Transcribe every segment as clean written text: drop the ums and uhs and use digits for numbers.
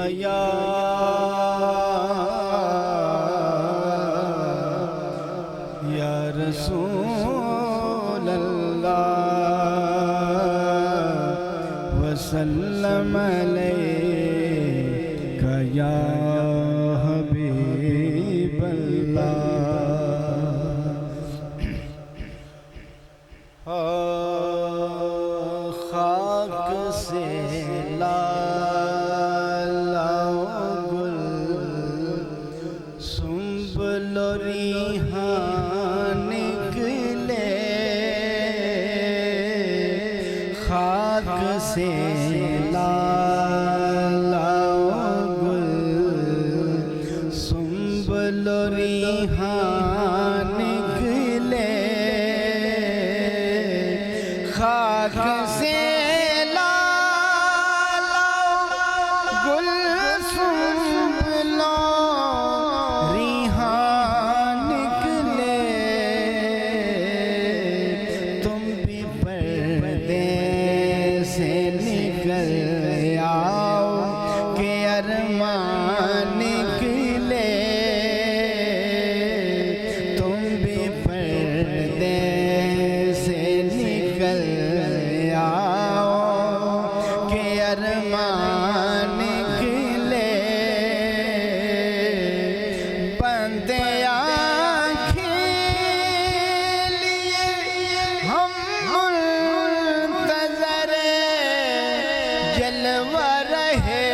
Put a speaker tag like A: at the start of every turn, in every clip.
A: یا رسول اللہ وسلم علیک یا حبیب اللہ خاک سے خاک سے لالا گل سنبل و ریحان نکلے خاک سے لالا گل سنبل و ریحان نکلے تم بھی پردے سے نکل آؤ کہ ارمان نکلے تم بھی پردے سے نکل آؤ کہ ارمان نکلے بندے آنکھیں لیے ہم جلوہ رہے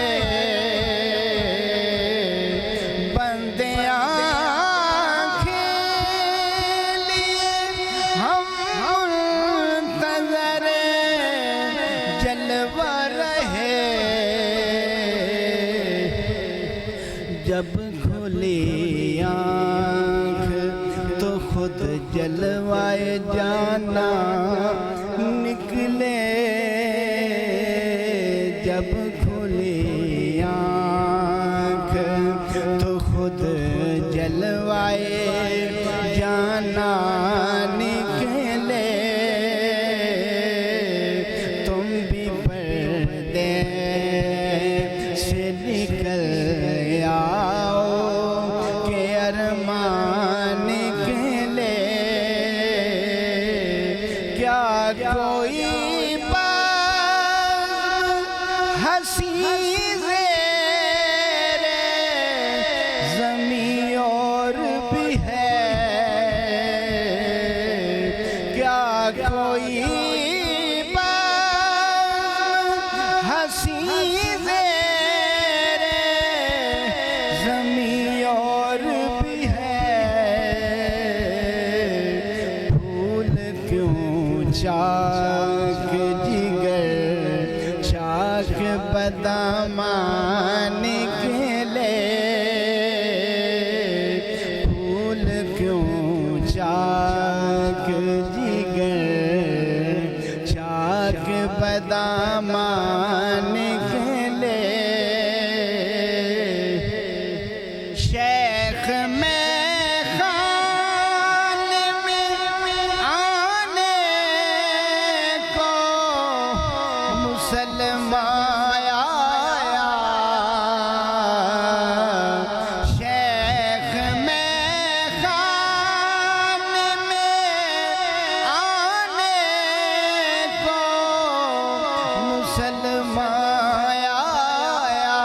A: بندے آنکھیں لیے ہم منتظر جلوہ رہے جب کھلی آنکھ تو خود جلوائے جانا نکلے جب کھلی آنکھ تو خود جلوائے جانا نکلے تم بھی پردے سے نکل آؤ کہ ارمان نکلے کیا کوئی ہنسی زیر زمین اور بھی ہے کیا کوئی ہنسی زیر زمین اور بھی ہے پھول کیوں چاک جگر چاک بدامان نکلے پھول کیوں چاک جگر چاک بدامان نکلے شیخ میں خان میں آنے کو مسلمان آیا شیخ میں خان میں آنے کو مسلمان آیا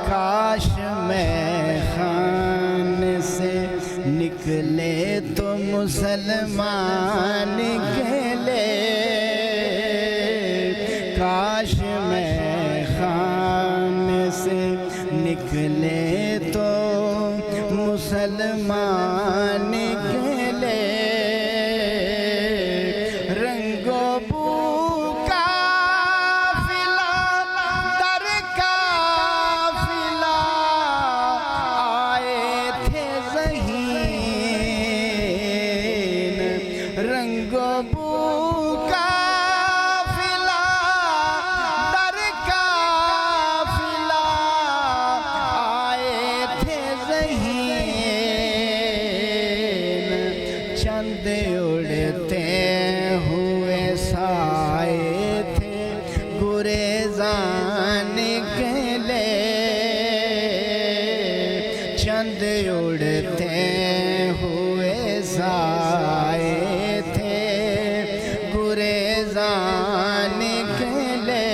A: کاش میں خان سے نکلے تو مسلمان نکلے کاش میں خان سے نکلے تو مسلمان نکلے رنگ و بو قافلہ در قافلہ آئے تھے ذہین رنگ و بو چند اڑتے ہوئے سائے تھے گریزان سائے تھے گریزاں نکلے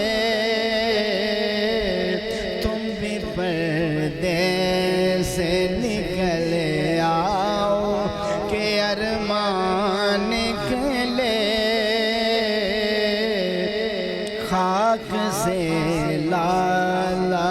A: تم بھی پردے سے نکل آؤ کہ ارمان نکلے خاک سے لالا